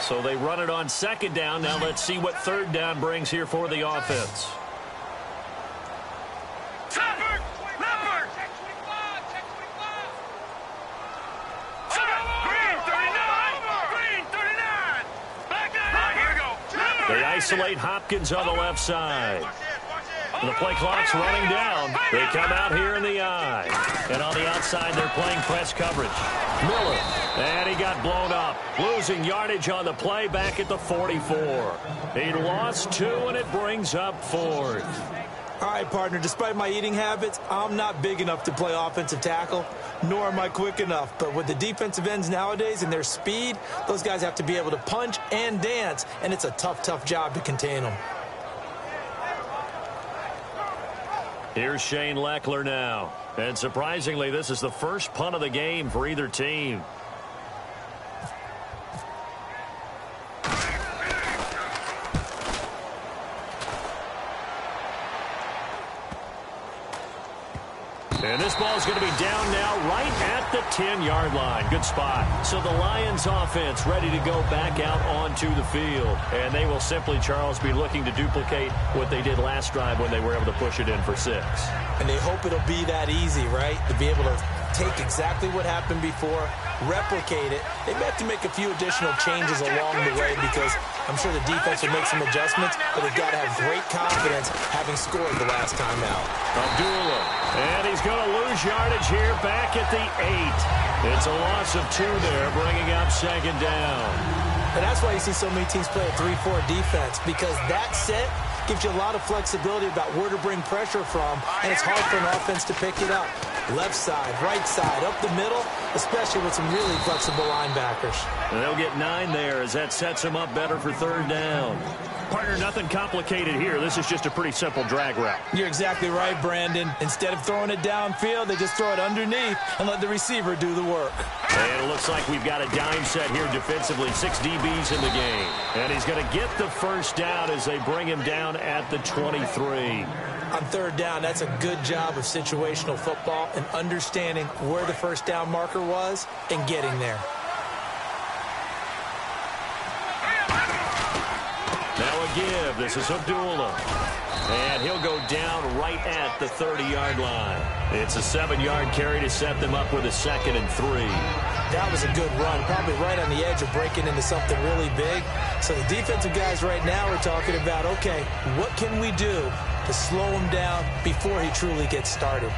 So they run it on second down. Now let's see what third down brings here for the offense. Leopard! Leopard! Green 39! Back there! Here we go. They isolate Hopkins on the left side. And the play clock's running down. They come out here in the eye. And on the outside, they're playing press coverage. Miller. And he got blown up. Losing yardage on the play back at the 44. He lost 2, and it brings up 4th. All right, partner, despite my eating habits, I'm not big enough to play offensive tackle, nor am I quick enough. But with the defensive ends nowadays and their speed, those guys have to be able to punch and dance, and it's a tough, tough job to contain them. Here's Shane Leckler now. And surprisingly, this is the first punt of the game for either team. And this ball is going to be down now right at the 10-yard line. Good spot. So the Lions offense ready to go back out onto the field. And they will simply, Charles, be looking to duplicate what they did last drive when they were able to push it in for 6. And they hope it'll be that easy, right? To be able to take exactly what happened before, replicate it. They may have to make a few additional changes along the way because I'm sure the defense will make some adjustments, but they've got to have great confidence having scored the last time out. Abdullah, and he's going to lose yardage here back at the 8. It's a loss of 2 there, bringing up second down. And that's why you see so many teams play a 3-4 defense, because that set gives you a lot of flexibility about where to bring pressure from, and it's hard for an offense to pick it up. Left side, right side, up the middle, especially with some really flexible linebackers. And they'll get 9 there as that sets them up better for third down. Partner, nothing complicated here. This is just a pretty simple drag route. You're exactly right, Brandon. Instead of throwing it downfield, they just throw it underneath and let the receiver do the work. And it looks like we've got a dime set here defensively. 6 DBs in the game. And he's going to get the first down as they bring him down at the 23. On third down, that's a good job of situational football and understanding where the first down marker was and getting there. Now a give. This is Abdullah. And he'll go down right at the 30-yard line. It's a 7-yard carry to set them up with a 2nd and 3. That was a good run, probably right on the edge of breaking into something really big. So the defensive guys right now are talking about, okay, what can we do to slow him down before he truly gets started?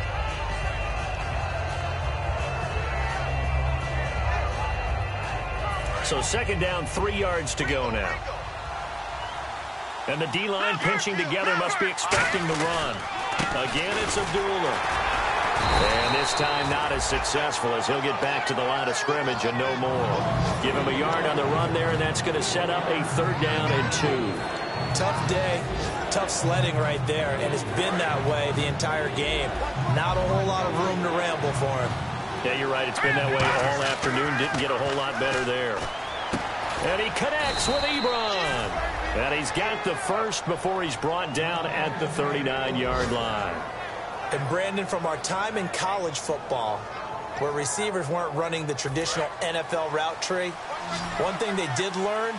So second down, 3 yards to go now. And the D-line pinching together, must be expecting the run. Again, it's Abdullah. And this time not as successful as he'll get back to the line of scrimmage and no more. Give him a yard on the run there, and that's going to set up a 3rd down and 2. Tough day, tough sledding right there, and it's been that way the entire game. Not a whole lot of room to ramble for him. Yeah, you're right. It's been that way all afternoon. Didn't get a whole lot better there. And he connects with Ebron. And he's got the first before he's brought down at the 39-yard line. And Brandon, from our time in college football, where receivers weren't running the traditional NFL route tree, one thing they did learn,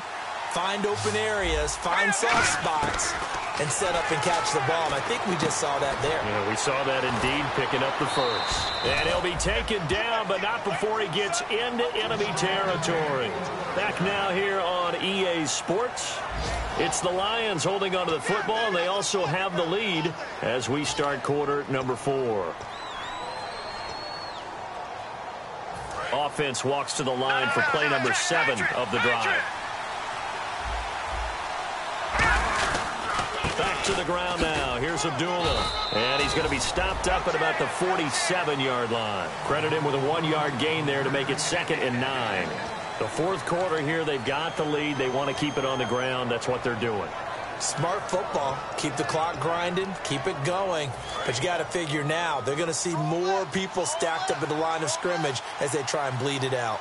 find open areas, find soft spots, and set up and catch the ball. And I think we just saw that there. Yeah, we saw that indeed, picking up the first. And he'll be taken down, but not before he gets into enemy territory. Back now here on EA Sports. It's the Lions holding onto the football, and they also have the lead as we start quarter number 4. Offense walks to the line for play number 7 of the drive. Back to the ground now. Here's Abdullah. And he's going to be stopped up at about the 47-yard line. Credit him with a 1-yard gain there to make it 2nd and 9. The 4th quarter here, they've got the lead. They want to keep it on the ground. That's what they're doing. Smart football. Keep the clock grinding. Keep it going. But you got to figure now, they're going to see more people stacked up at the line of scrimmage as they try and bleed it out.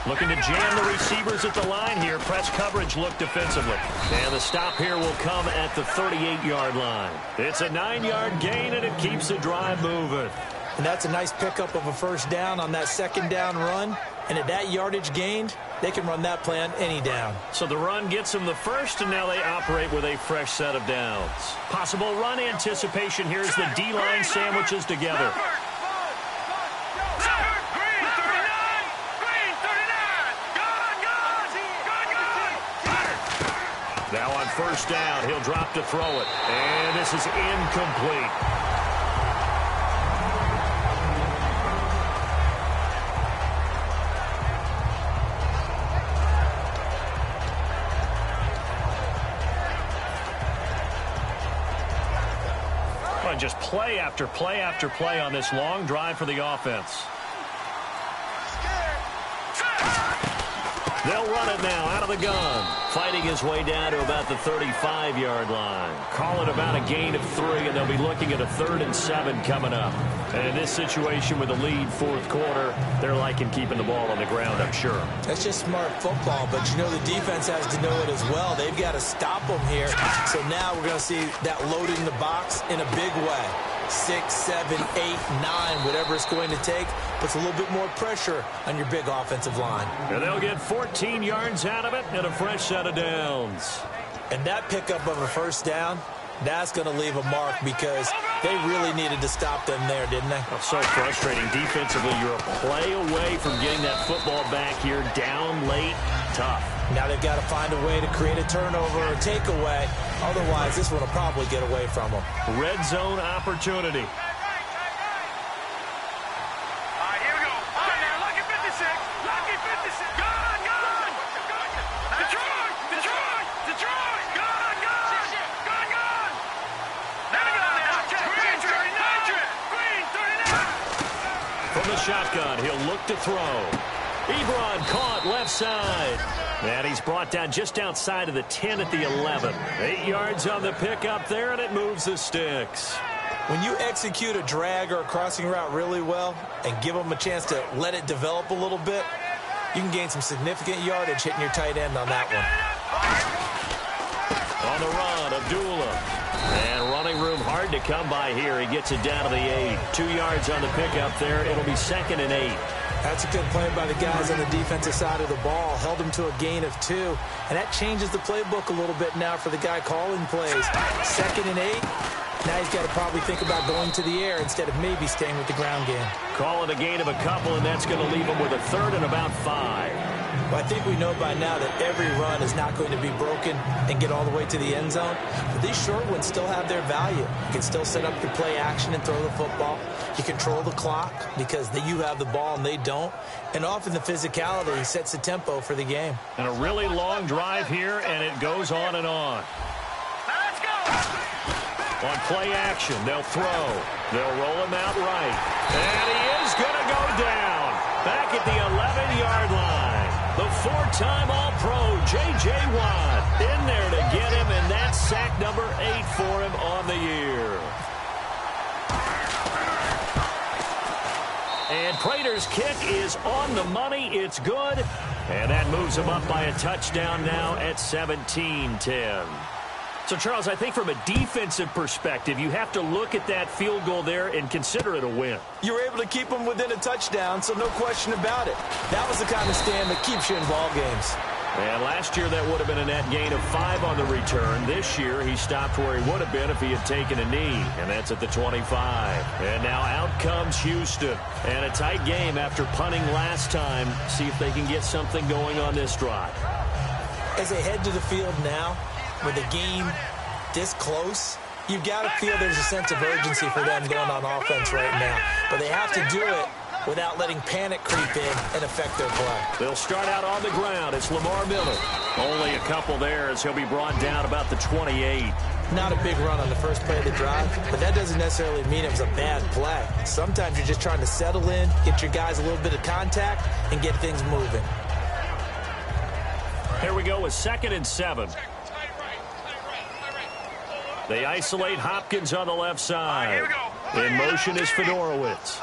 Looking to jam the receivers at the line here. Press coverage look defensively. And the stop here will come at the 38-yard line. It's a 9-yard gain, and it keeps the drive moving. And that's a nice pickup of a first down on that 2nd down run. And at that yardage gained, they can run that play on any down. So the run gets them the first, and now they operate with a fresh set of downs. Possible run anticipation here as the D-line sandwiches together. Now on first down, he'll drop to throw it. And this is incomplete. Charlie, just play after play after play on this long drive for the offense. They'll run it now out of the gun. Fighting his way down to about the 35-yard line. Call it about a gain of 3, and they'll be looking at a 3rd and 7 coming up. And in this situation with a lead fourth quarter, they're liking keeping the ball on the ground, I'm sure. That's just smart football, but you know the defense has to know it as well. They've got to stop them here. So now we're going to see that loading the box in a big way. 6, 7, 8, 9, whatever it's going to take, puts a little bit more pressure on your big offensive line. And they'll get 14 yards out of it and a fresh set of downs. And that pickup of a first down, that's going to leave a mark because they really needed to stop them there, didn't they? Oh, so frustrating. Defensively, you're a play away from getting that football back here down late. Tough. Now they've got to find a way to create a turnover or takeaway. Otherwise, this one will probably get away from them. Red zone opportunity. All right, here we go. All right, now, lucky 56. Lucky 56. Gone, gone. Detroit, Detroit, Detroit. Gone, gone. Gone, gone. There we go now. Green, 39. Green, 39. From the shotgun, he'll look to throw. Ebron caught left side. And he's brought down just outside of the 10 at the 11. 8 yards on the pickup there, and it moves the sticks. When you execute a drag or a crossing route really well and give them a chance to let it develop a little bit, you can gain some significant yardage hitting your tight end on that one. On the run, Abdullah. And running room hard to come by here. He gets it down to the 8. 2 yards on the pickup there. It'll be 2nd and 8. That's a good play by the guys on the defensive side of the ball. Held him to a gain of 2. And that changes the playbook a little bit now for the guy calling plays. 2nd and 8. Now he's got to probably think about going to the air instead of maybe staying with the ground game. Call it a gain of a couple, and that's going to leave him with a 3rd and about 5. Well, I think we know by now that every run is not going to be broken and get all the way to the end zone. But these short ones still have their value. You can still set up your play action and throw the football. You control the clock because you have the ball and they don't. And often the physicality sets the tempo for the game. And a really long drive here, and it goes on and on. Now let's go. On play action, they'll throw. They'll roll him out right. And he is going to go down. Back at the 11-yard line. The 4-time All-Pro, J.J. Watt, in there to get him, and that's sack number 8 for him on the year. And Prater's kick is on the money. It's good. And that moves him up by a touchdown now at 17-10. So, Charles, I think from a defensive perspective, you have to look at that field goal there and consider it a win. You were able to keep them within a touchdown, so no question about it. That was the kind of stand that keeps you in ball games. And last year, that would have been a net gain of 5 on the return. This year, he stopped where he would have been if he had taken a knee, and that's at the 25. And now out comes Houston. And a tight game after punting last time. See if they can get something going on this drive. As they head to the field now, with a game this close, you've got to feel there's a sense of urgency for them going on offense right now. But they have to do it without letting panic creep in and affect their play. They'll start out on the ground. It's Lamar Miller. Only a couple there as he'll be brought down about the 28. Not a big run on the first play of the drive, but that doesn't necessarily mean it was a bad play. Sometimes you're just trying to settle in, get your guys a little bit of contact, and get things moving. Here we go with 2nd and 7. They isolate Hopkins on the left side. Here we go. In motion is Fedorowicz.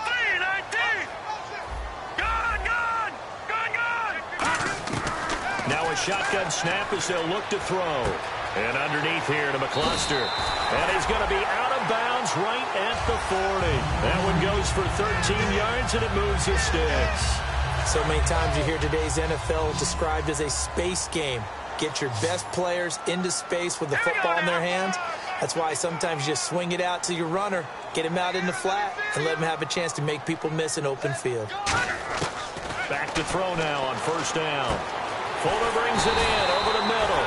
Now a shotgun snap as they'll look to throw. And underneath here to McCluster. And he's going to be out of bounds right at the 40. That one goes for 13 yards, and it moves the sticks. So many times you hear today's NFL described as a space game. Get your best players into space with the football in their hands. That's why sometimes you just swing it out to your runner, get him out in the flat, and let him have a chance to make people miss an open field. Back to throw now on 1st down. Fuller brings it in over the middle.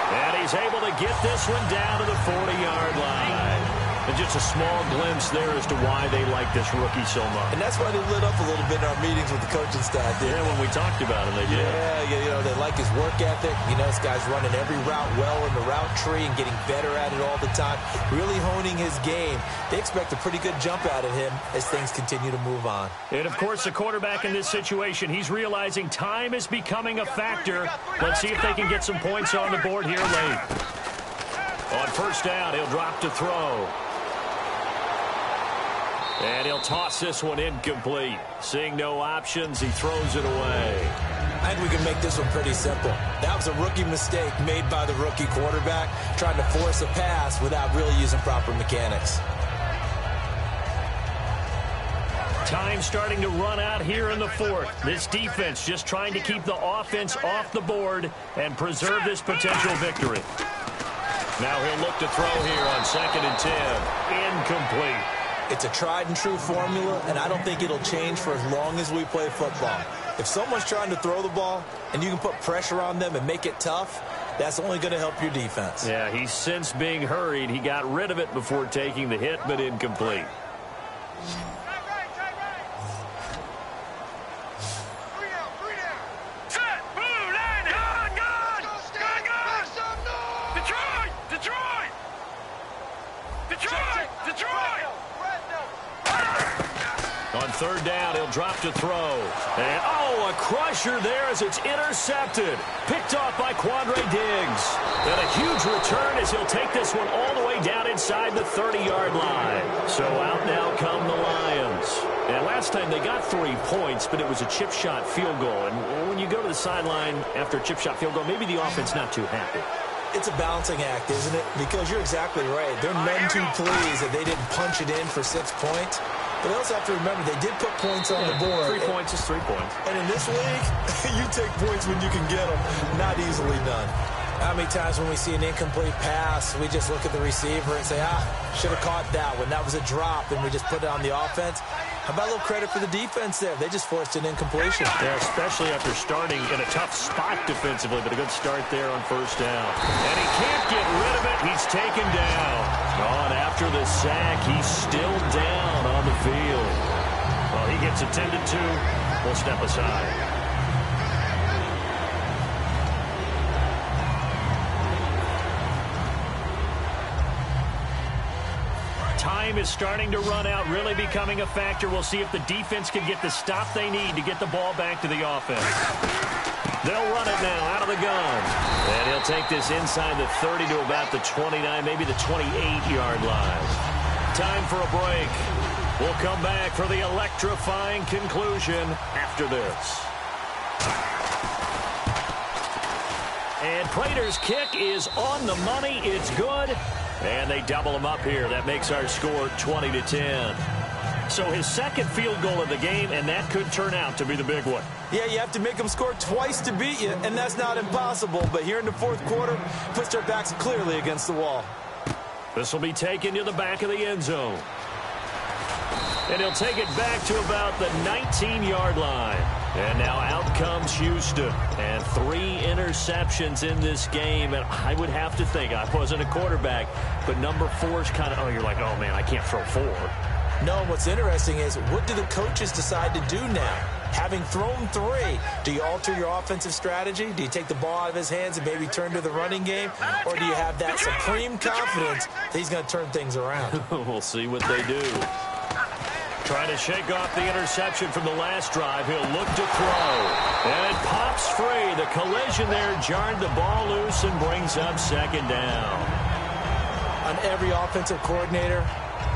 And he's able to get this one down to the 40-yard line. And just a small glimpse there as to why they like this rookie so much. And that's why they lit up a little bit in our meetings with the coaching staff. Yeah, when we talked about him, they did. Yeah, you know, they like his work ethic. You know, this guy's running every route well in the route tree and getting better at it all the time, really honing his game. They expect a pretty good jump out of him as things continue to move on. And, of course, the quarterback in this situation, he's realizing time is becoming a factor. Let's see if they can get some points on the board here late. On first down, he'll drop to throw. And he'll toss this one incomplete. Seeing no options, he throws it away. I think we can make this one pretty simple. That was a rookie mistake made by the rookie quarterback, trying to force a pass without really using proper mechanics. Time starting to run out here in the fourth. This defense just trying to keep the offense off the board and preserve this potential victory. Now he'll look to throw here on 2nd and 10. Incomplete. It's a tried-and-true formula, and I don't think it'll change for as long as we play football. If someone's trying to throw the ball and you can put pressure on them and make it tough, that's only going to help your defense. Yeah, he's since being hurried. He got rid of it before taking the hit, but incomplete. On third down, he'll drop to throw. And, a crusher there as it's intercepted. Picked off by Quandre Diggs. And a huge return as he'll take this one all the way down inside the 30-yard line. So out now come the Lions. And last time they got 3 points, but it was a chip shot field goal. And when you go to the sideline after a chip shot field goal, maybe the offense not too happy. It's a balancing act, isn't it? Because you're exactly right. They're none too pleased that they didn't punch it in for 6 points. But they also have to remember they did put points on the board. 3 points is 3 points. And in this league, you take points when you can get them. Not easily done. How many times when we see an incomplete pass, we just look at the receiver and say, should have caught that one. That was a drop, and we just put it on the offense. How about a little credit for the defense there? They just forced an incompletion. Yeah, especially after starting in a tough spot defensively, but a good start there on first down. And he can't get rid of it. He's taken down. And after the sack, he's still down on the field. Well, he gets attended to. We'll step aside. Time is starting to run out, really becoming a factor. We'll see if the defense can get the stop they need to get the ball back to the offense. They'll run it now out of the gun. And he'll take this inside the 30 to about the 29, maybe the 28-yard line. Time for a break. We'll come back for the electrifying conclusion after this. And Prater's kick is on the money. It's good. And they double him up here. That makes our score 20-10. So his second field goal of the game, and that could turn out to be the big one. Yeah, you have to make them score twice to beat you, and that's not impossible. But here in the fourth quarter, puts their backs clearly against the wall. This will be taken to the back of the end zone. And he'll take it back to about the 19-yard line. And now out comes Houston. And 3 interceptions in this game. And I would have to think, I wasn't a quarterback, but number 4 is kind of, you're like, oh, man, I can't throw 4. No, what's interesting is, what do the coaches decide to do now? Having thrown 3, do you alter your offensive strategy? Do you take the ball out of his hands and maybe turn to the running game? Or do you have that supreme confidence that he's going to turn things around? We'll see what they do. Trying to shake off the interception from the last drive. He'll look to throw. And it pops free. The collision there jarred the ball loose and brings up second down. On every offensive coordinator,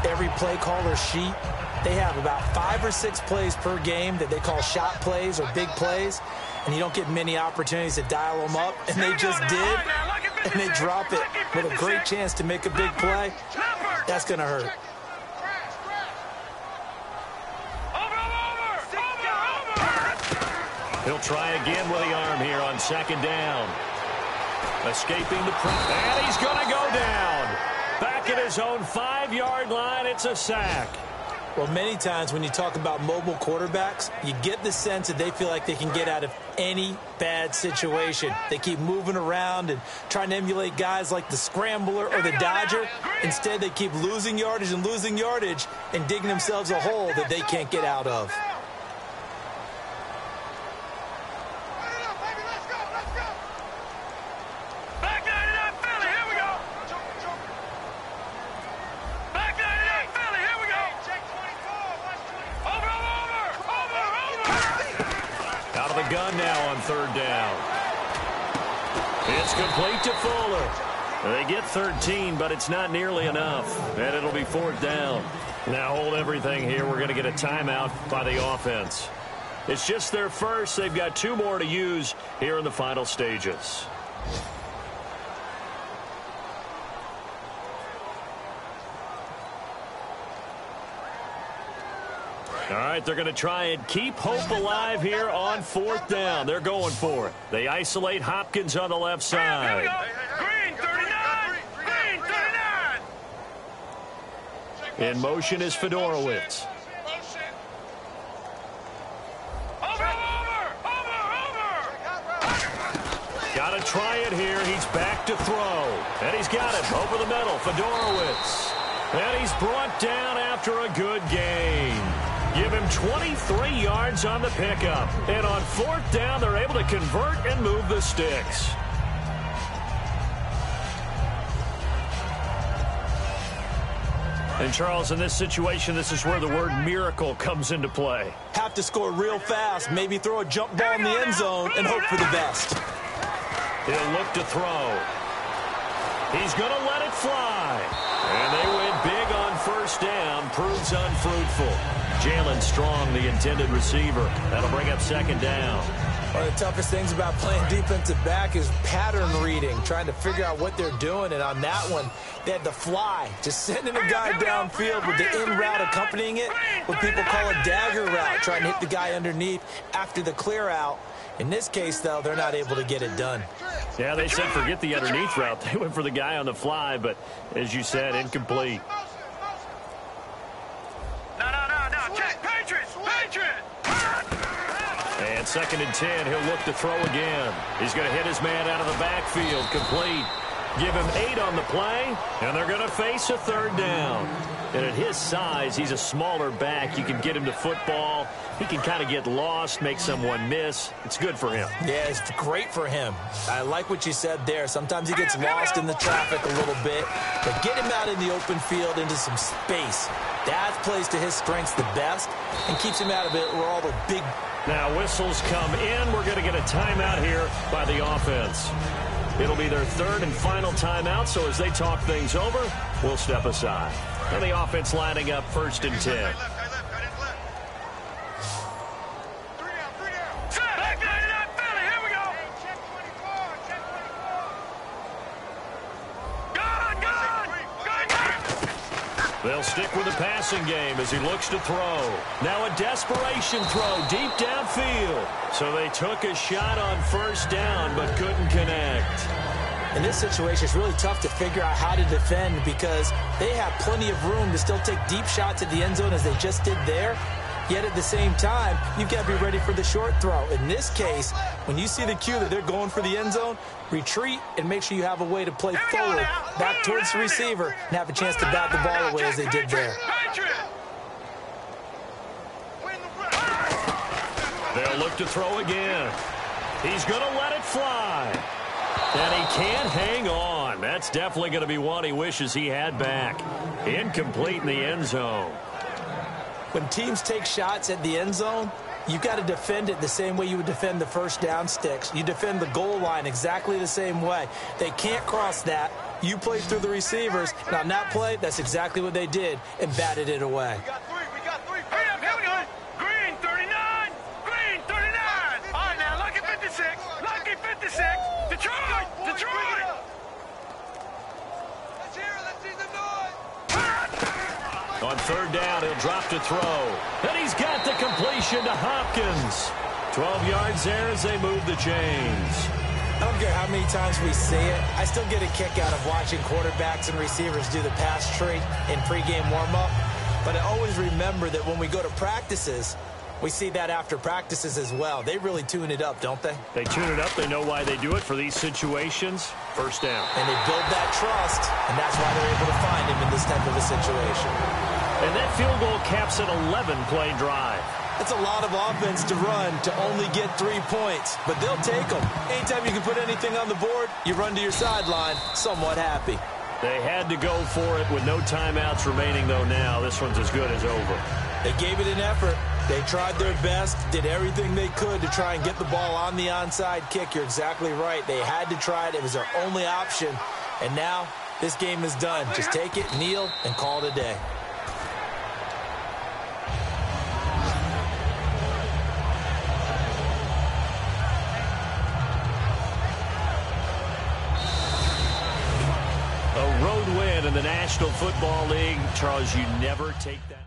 every play caller sheet, they have about 5 or 6 plays per game that they call shot plays or big plays. And you don't get many opportunities to dial them up. And they just did. And they drop it with a great chance to make a big play. That's going to hurt. He'll try again with the arm here on second down. Escaping the pressure. And he's going to go down. Back at his own 5-yard line, it's a sack. Well, many times when you talk about mobile quarterbacks, you get the sense that they feel like they can get out of any bad situation. They keep moving around and trying to emulate guys like the scrambler or the dodger. Instead, they keep losing yardage and digging themselves a hole that they can't get out of. Gun now on third down. It's complete to Fuller. They get 13, but it's not nearly enough, and it'll be fourth down. Now hold everything here. We're going to get a timeout by the offense. It's just their first. They've got 2 more to use here in the final stages. All right, they're going to try and keep hope alive here on fourth down. They're going for it. They isolate Hopkins on the left side. Green, 39! Green, 39! In motion is Fedorowicz. Over! Got to try it here. He's back to throw. And he's got it over the middle. Fedorowicz. And he's brought down after a good gain. Give him 23 yards on the pickup. And on fourth down, they're able to convert and move the sticks. And, Charles, in this situation, this is where the word miracle comes into play. Have to score real fast, maybe throw a jump ball in the end zone and hope for the best. He'll look to throw. He's going to let it fly. And they win big on first down. Proves unfruitful. Jalen Strong, the intended receiver. That'll bring up second down. One of the toughest things about playing defensive back is pattern reading, trying to figure out what they're doing. And on that one, they had the fly, just sending a guy downfield with the in route accompanying it, what people call a dagger route, trying to hit the guy underneath after the clear out. In this case, though, they're not able to get it done. Yeah, they said forget the underneath route. They went for the guy on the fly, but as you said, incomplete. No. Check. Patriots. And second and 10, he'll look to throw again. He's going to hit his man out of the backfield. Complete. Give him 8 on the play, and they're going to face a third down. And at his size, he's a smaller back. You can get him to football. He can kind of get lost, make someone miss. It's good for him. Yeah, it's great for him. I like what you said there. Sometimes he gets lost in the traffic a little bit, but get him out in the open field into some space. That plays to his strengths the best and keeps him out of it where all the big... Now whistles come in. We're going to get a timeout here by the offense. It'll be their third and final timeout, so as they talk things over, we'll step aside. And the offense lining up first and 10. They'll stick with the passing game as he looks to throw. Now a desperation throw deep downfield. So they took a shot on first down but couldn't connect. In this situation, it's really tough to figure out how to defend because they have plenty of room to still take deep shots at the end zone as they just did there. Yet at the same time, you've got to be ready for the short throw. In this case, when you see the cue that they're going for the end zone, retreat and make sure you have a way to play forward, back towards the receiver, and have a chance to bat the ball away as they did there. They'll look to throw again. He's going to let it fly. And he can't hang on. That's definitely going to be one he wishes he had back. Incomplete in the end zone. When teams take shots at the end zone, you've got to defend it the same way you would defend the first down sticks. You defend the goal line exactly the same way. They can't cross that. You play through the receivers, and on that play, that's exactly what they did and batted it away. We got three. Hurry up, here we go. Green 39. Green 39. All right, now, Lucky 56. Lucky 56. Detroit. Let's see the noise. On third down, he'll drop to throw. And he's got the completion to Hopkins. 12 yards there as they move the chains. I don't care how many times we see it. I still get a kick out of watching quarterbacks and receivers do the pass tree in pregame warm-up. But I always remember that when we go to practices, we see that after practices as well. They really tune it up, don't they? They tune it up. They know why they do it for these situations. First down. And they build that trust, and that's why they're able to find him in this type of a situation. And that field goal caps an 11-play drive. That's a lot of offense to run to only get 3 points, but they'll take them. Anytime you can put anything on the board, you run to your sideline somewhat happy. They had to go for it with no timeouts remaining, though, now. This one's as good as over. They gave it an effort. They tried their best, did everything they could to try and get the ball on the onside kick. You're exactly right. They had to try it. It was their only option. And now this game is done. Just take it, kneel, and call it a day. A road win in the National Football League. Charles, you never take that.